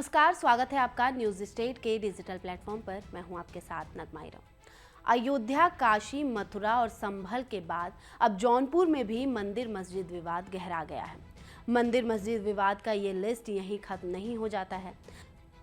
नमस्कार, स्वागत है आपका न्यूज स्टेट के डिजिटल प्लेटफॉर्म पर। मैं हूं आपके साथ नगमा हीरा। अयोध्या, काशी, मथुरा और संभल के बाद अब जौनपुर में भी मंदिर मस्जिद विवाद गहरा गया है। मंदिर मस्जिद विवाद का ये लिस्ट यहीं खत्म नहीं हो जाता है।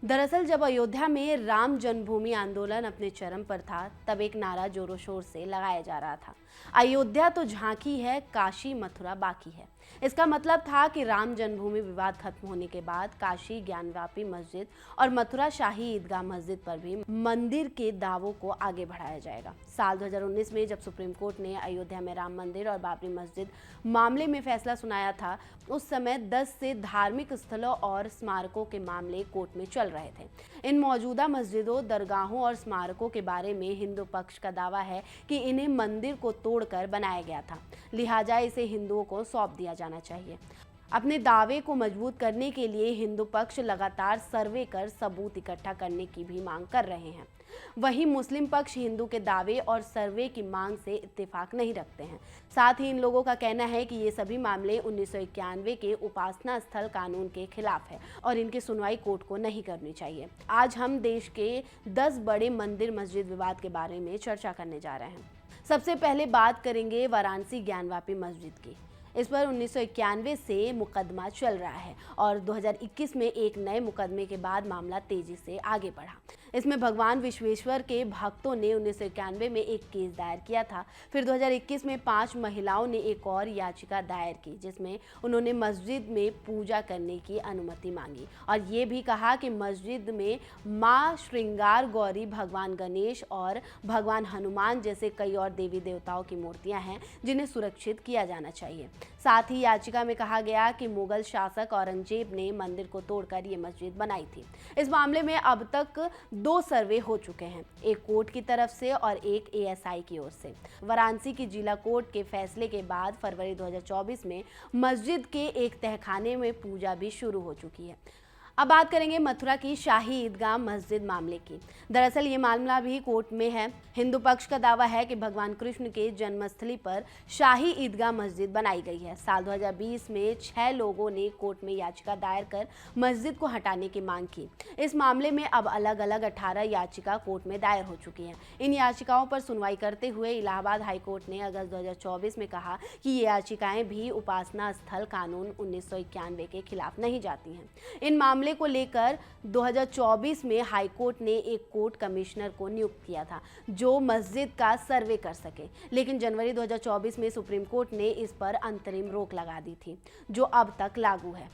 दरअसल जब अयोध्या में राम जन्मभूमि आंदोलन अपने चरम पर था, तब एक नारा जोरों शोर से लगाया जा रहा था, अयोध्या तो झांकी है, काशी मथुरा बाकी है। इसका मतलब था कि राम जन्मभूमि विवाद खत्म होने के बाद काशी ज्ञानवापी मस्जिद और मथुरा शाही ईदगाह मस्जिद पर भी मंदिर के दावों को आगे बढ़ाया जाएगा। साल 2019 में जब सुप्रीम कोर्ट ने अयोध्या में राम मंदिर और बाबरी मस्जिद मामले में फैसला सुनाया था, उस समय 10 से धार्मिक स्थलों और स्मारकों के मामले कोर्ट में चल रहे थे। इन मौजूदा मस्जिदों, दरगाहों और स्मारकों के बारे में हिंदू पक्ष का दावा है कि इन्हें मंदिर को तोड़कर बनाया गया था, लिहाजा इसे हिंदुओं को सौंप दिया जाना चाहिए। अपने दावे को मजबूत करने के लिए हिंदू पक्ष लगातार सर्वे कर सबूत इकट्ठा करने की भी मांग कर रहे हैं। वहीं मुस्लिम पक्ष हिंदू के दावे और सर्वे की मांग से इत्तेफाक नहीं रखते हैं। साथ ही इन लोगों का कहना है कि ये सभी मामले 1991 के उपासना स्थल कानून के खिलाफ है और इनकी सुनवाई कोर्ट को नहीं करनी चाहिए। आज हम देश के 10 बड़े मंदिर मस्जिद विवाद के बारे में चर्चा करने जा रहे हैं। सबसे पहले बात करेंगे वाराणसी ज्ञानवापी मस्जिद की। इस पर 1991 से मुकदमा चल रहा है और 2021 में एक नए मुकदमे के बाद मामला तेजी से आगे बढ़ा। इसमें भगवान विश्वेश्वर के भक्तों ने 1991 में एक केस दायर किया था। फिर 2021 में 5 महिलाओं ने एक और याचिका दायर की, जिसमें उन्होंने मस्जिद में पूजा करने की अनुमति मांगी और ये भी कहा कि मस्जिद में माँ श्रृंगार गौरी, भगवान गणेश और भगवान हनुमान जैसे कई और देवी देवताओं की मूर्तियां हैं, जिन्हें सुरक्षित किया जाना चाहिए। साथ ही याचिका में कहा गया कि मुगल शासक औरंगजेब ने मंदिर को तोड़कर ये मस्जिद बनाई थी। इस मामले में अब तक 2 सर्वे हो चुके हैं, एक कोर्ट की तरफ से और एक एएसआई की ओर से। वाराणसी की जिला कोर्ट के फैसले के बाद फरवरी 2024 में मस्जिद के एक तहखाने में पूजा भी शुरू हो चुकी है। अब बात करेंगे मथुरा की शाही ईदगाह मस्जिद मामले की। दरअसल ये मामला भी कोर्ट में है। हिंदू पक्ष का दावा है कि भगवान कृष्ण के जन्मस्थली पर शाही ईदगाह मस्जिद बनाई गई है। साल 2020 में 6 लोगों ने कोर्ट में याचिका दायर कर मस्जिद को हटाने की मांग की। इस मामले में अब अलग अलग 18 याचिका कोर्ट में दायर हो चुकी हैं। इन याचिकाओं पर सुनवाई करते हुए इलाहाबाद हाईकोर्ट ने अगस्त 2024 में कहा कि ये याचिकाएं भी उपासना स्थल कानून 1991 के खिलाफ नहीं जाती हैं। इन मामले को लेकर 2024 में हाईकोर्ट ने एक कोर्ट कमिश्नर को नियुक्त किया था, जो मस्जिद का सर्वे कर सके, लेकिन जनवरी 2024 में सुप्रीम कोर्ट ने इस पर अंतरिम रोक लगा दी थी, जो अब तक लागू है।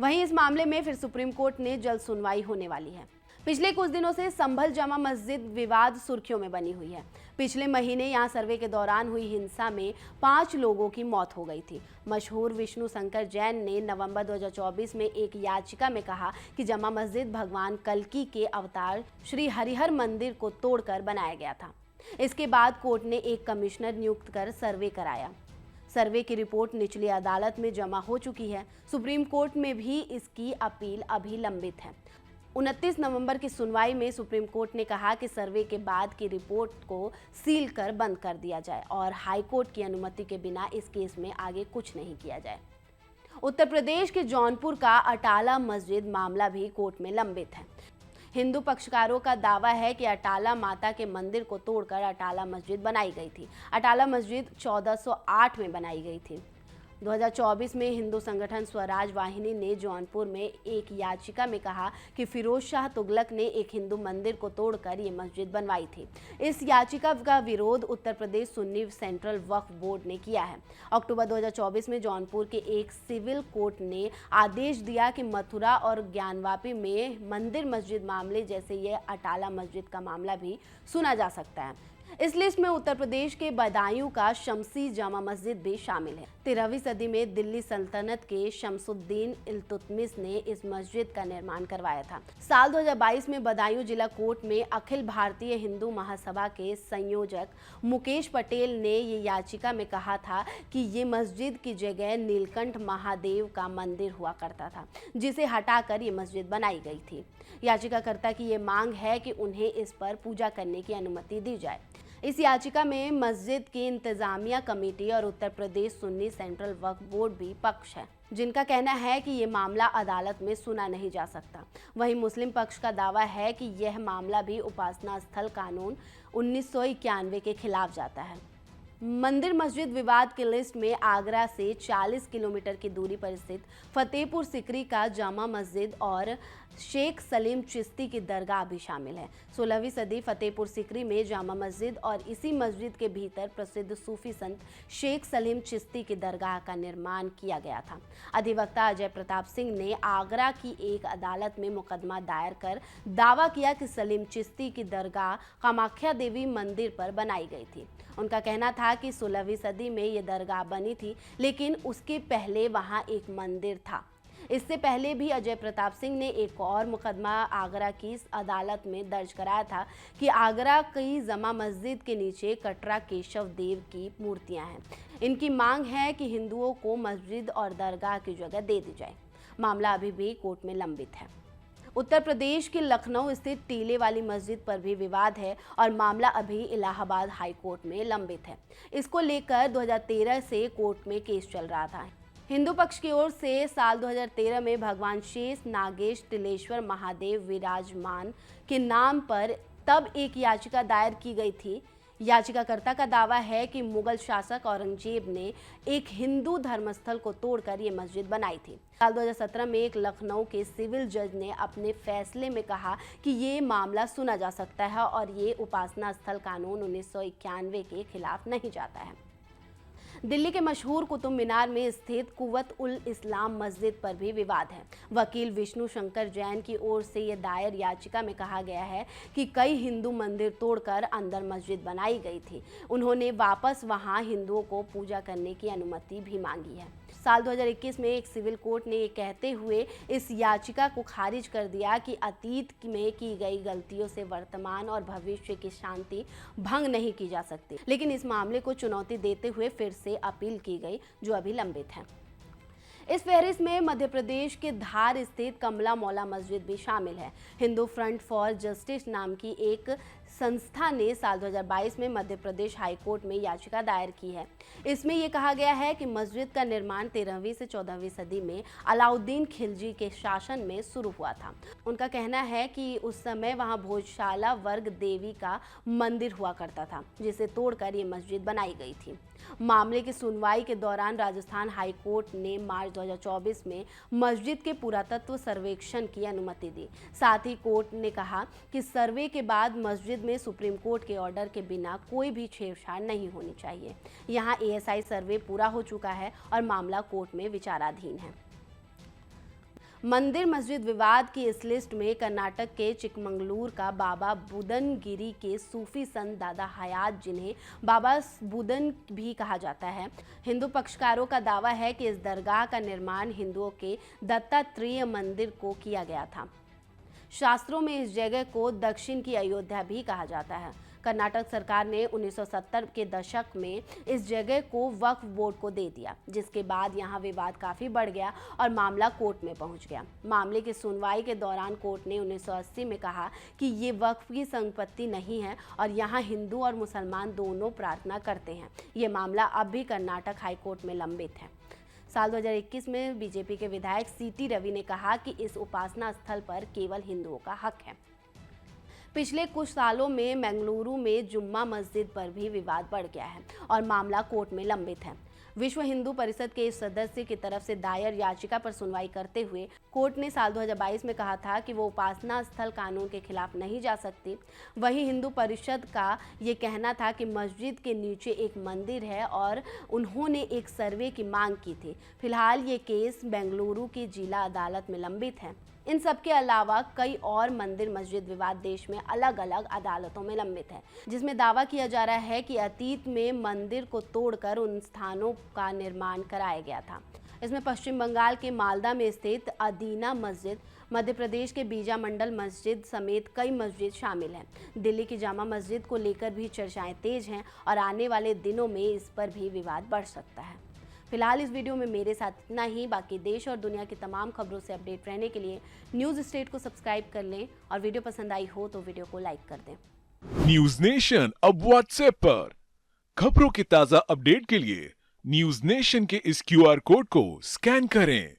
वहीं इस मामले में फिर सुप्रीम कोर्ट ने जल्द सुनवाई होने वाली है। पिछले कुछ दिनों से संभल जामा मस्जिद विवाद सुर्खियों में बनी हुई है। पिछले महीने यहां सर्वे के दौरान हुई हिंसा में 5 लोगों की मौत हो गई थी। मशहूर विष्णु शंकर जैन ने नवंबर 2024 में एक याचिका में कहा कि जामा मस्जिद भगवान कल्कि के अवतार श्री हरिहर मंदिर को तोड़कर बनाया गया था। इसके बाद कोर्ट ने एक कमिश्नर नियुक्त कर सर्वे कराया। सर्वे की रिपोर्ट निचली अदालत में जमा हो चुकी है। सुप्रीम कोर्ट में भी इसकी अपील अभी लंबित है। 29 नवंबर की सुनवाई में सुप्रीम कोर्ट ने कहा कि सर्वे के बाद की रिपोर्ट को सील कर बंद कर दिया जाए और हाई कोर्ट की अनुमति के बिना इस केस में आगे कुछ नहीं किया जाए। उत्तर प्रदेश के जौनपुर का अटाला मस्जिद मामला भी कोर्ट में लंबित है। हिंदू पक्षकारों का दावा है कि अटाला माता के मंदिर को तोड़कर अटाला मस्जिद बनाई गई थी। अटाला मस्जिद 1408 में बनाई गई थी। 2024 में हिंदू संगठन स्वराज वाहिनी ने जौनपुर में एक याचिका में कहा कि फिरोज शाह तुगलक ने एक हिंदू मंदिर को तोड़कर ये मस्जिद बनवाई थी। इस याचिका का विरोध उत्तर प्रदेश सुन्नी सेंट्रल वक्फ बोर्ड ने किया है। अक्टूबर 2024 में जौनपुर के एक सिविल कोर्ट ने आदेश दिया कि मथुरा और ज्ञानवापी में मंदिर मस्जिद मामले जैसे ये अटाला मस्जिद का मामला भी सुना जा सकता है। इस लिस्ट में उत्तर प्रदेश के बदायूं का शमसी जामा मस्जिद भी शामिल है। 13वीं सदी में दिल्ली सल्तनत के शमसुद्दीन इल्तुतमिश ने इस मस्जिद का निर्माण करवाया था। साल 2022 में बदायूं जिला कोर्ट में अखिल भारतीय हिंदू महासभा के संयोजक मुकेश पटेल ने ये याचिका में कहा था कि ये मस्जिद की जगह नीलकंठ महादेव का मंदिर हुआ करता था, जिसे हटाकर ये मस्जिद बनाई गई थी। याचिकाकर्ता की ये मांग है कि उन्हें इस पर पूजा करने की अनुमति दी जाए। इस याचिका में मस्जिद की इंतजामिया कमेटी और उत्तर प्रदेश सुन्नी सेंट्रल वक्फ बोर्ड भी पक्ष है, जिनका कहना है कि ये मामला अदालत में सुना नहीं जा सकता। वहीं मुस्लिम पक्ष का दावा है कि यह मामला भी उपासना स्थल कानून 1991 के खिलाफ जाता है। मंदिर मस्जिद विवाद की लिस्ट में आगरा से 40 किलोमीटर की दूरी पर स्थित फतेहपुर सिकरी का जामा मस्जिद और शेख सलीम चिश्ती की दरगाह भी शामिल है। 16वीं सदी फतेहपुर सिकरी में जामा मस्जिद और इसी मस्जिद के भीतर प्रसिद्ध सूफी संत शेख सलीम चिश्ती की दरगाह का निर्माण किया गया था। अधिवक्ता अजय प्रताप सिंह ने आगरा की एक अदालत में मुकदमा दायर कर दावा किया कि सलीम चिश्ती की दरगाह कामाख्या देवी मंदिर पर बनाई गई थी। उनका कहना था कि 16वीं सदी में ये दरगाह बनी थी, लेकिन उसके पहले वहाँ एक मंदिर था। इससे पहले भी अजय प्रताप सिंह ने एक और मुकदमा आगरा की अदालत में दर्ज कराया था कि आगरा की जमा मस्जिद के नीचे कटरा केशव देव की मूर्तियां हैं। इनकी मांग है कि हिंदुओं को मस्जिद और दरगाह की जगह दे दी जाए। मामला अभी भी कोर्ट में लंबित है। उत्तर प्रदेश के लखनऊ स्थित टीले वाली मस्जिद पर भी विवाद है और मामला अभी इलाहाबाद हाई कोर्ट में लंबित है। इसको लेकर 2013 से कोर्ट में केस चल रहा था। हिंदू पक्ष की ओर से साल 2013 में भगवान शेष नागेश तिलेश्वर महादेव विराजमान के नाम पर तब एक याचिका दायर की गई थी। याचिकाकर्ता का दावा है कि मुगल शासक औरंगजेब ने एक हिंदू धर्मस्थल को तोड़कर ये मस्जिद बनाई थी। साल 2017 में एक लखनऊ के सिविल जज ने अपने फैसले में कहा कि ये मामला सुना जा सकता है और ये उपासना स्थल कानून 1991 के खिलाफ नहीं जाता है। दिल्ली के मशहूर कुतुब मीनार में स्थित कुव्वत उल इस्लाम मस्जिद पर भी विवाद है। वकील विष्णु शंकर जैन की ओर से यह दायर याचिका में कहा गया है कि कई हिंदू मंदिर तोड़कर अंदर मस्जिद बनाई गई थी। उन्होंने वापस वहां हिंदुओं को पूजा करने की अनुमति भी मांगी है। साल 2021 में एक सिविल कोर्ट ने ये कहते हुए इस याचिका को खारिज कर दिया कि अतीत में की गई गलतियों से वर्तमान और भविष्य की शांति भंग नहीं की जा सकती। लेकिन इस मामले को चुनौती देते हुए फिर से अपील की गई, जो अभी लंबित है। इस फहरिस्त में मध्य प्रदेश के धार स्थित कमला मौला मस्जिद भी शामिल है। हिंदू फ्रंट फॉर जस्टिस नाम की एक संस्था ने साल 2022 में मध्य प्रदेश हाई कोर्ट में याचिका दायर की है। इसमें यह कहा गया है कि मस्जिद का निर्माण 13वीं से 14वीं सदी में अलाउद्दीन खिलजी के शासन में शुरू हुआ था। उनका कहना है कि उस समय वहां भोजशाला वर्ग देवी का मंदिर हुआ करता था, जिसे तोड़कर ये मस्जिद बनाई गई थी। मामले की सुनवाई के दौरान राजस्थान हाई कोर्ट ने मार्च 2024 में मस्जिद के पुरातत्व सर्वेक्षण की अनुमति दी। साथ ही कोर्ट ने कहा कि सर्वे के बाद मस्जिद में सुप्रीम कोर्ट के ऑर्डर के बिना कोई भी छेड़छाड़ नहीं होनी चाहिए। यहाँ ASI सर्वे पूरा हो चुका है और मामला कोर्ट में विचाराधीन है। मंदिर मस्जिद विवाद की इस लिस्ट में कर्नाटक के चिकमंगलूर का बाबा बुदनगिरी के सूफी संत दादा हयात, जिन्हें बाबा बुदन भी कहा जाता है, हिंदू पक्षकारों का दावा है कि इस दरगाह का निर्माण हिंदुओं के दत्तात्रेय मंदिर को किया गया था। शास्त्रों में इस जगह को दक्षिण की अयोध्या भी कहा जाता है। कर्नाटक सरकार ने 1970 के दशक में इस जगह को वक्फ बोर्ड को दे दिया, जिसके बाद यहां विवाद काफ़ी बढ़ गया और मामला कोर्ट में पहुंच गया। मामले की सुनवाई के दौरान कोर्ट ने 1980 में कहा कि ये वक्फ की संपत्ति नहीं है और यहां हिंदू और मुसलमान दोनों प्रार्थना करते हैं। ये मामला अब भी कर्नाटक हाई कोर्ट में लंबित है। साल 2021 में बीजेपी के विधायक CT रवि ने कहा कि इस उपासना स्थल पर केवल हिंदुओं का हक है। पिछले कुछ सालों में बेंगलुरु में जुम्मा मस्जिद पर भी विवाद बढ़ गया है और मामला कोर्ट में लंबित है। विश्व हिंदू परिषद के इस सदस्य की तरफ से दायर याचिका पर सुनवाई करते हुए कोर्ट ने साल 2022 में कहा था कि वो उपासना स्थल कानून के खिलाफ नहीं जा सकती। वहीं हिंदू परिषद का ये कहना था कि मस्जिद के नीचे एक मंदिर है और उन्होंने एक सर्वे की मांग की थी। फिलहाल ये केस बेंगलुरु की जिला अदालत में लंबित है। इन सब के अलावा कई और मंदिर मस्जिद विवाद देश में अलग अलग अदालतों में लंबित है, जिसमें दावा किया जा रहा है कि अतीत में मंदिर को तोड़कर उन स्थानों का निर्माण कराया गया था। इसमें पश्चिम बंगाल के मालदा में स्थित अदीना मस्जिद, मध्य प्रदेश के बीजा मंडल मस्जिद समेत कई मस्जिद शामिल हैं। दिल्ली की जामा मस्जिद को लेकर भी चर्चाएं तेज हैं और आने वाले दिनों में इस पर भी विवाद बढ़ सकता है। फिलहाल इस वीडियो में मेरे साथ इतना ही। बाकी देश और दुनिया की तमाम खबरों से अपडेट रहने के लिए न्यूज़ स्टेट को सब्सक्राइब कर लें और वीडियो पसंद आई हो तो वीडियो को लाइक कर दें। न्यूज नेशन अब व्हाट्सएप पर। खबरों के ताजा अपडेट के लिए न्यूज नेशन के इस क्यूआर कोड को स्कैन करें।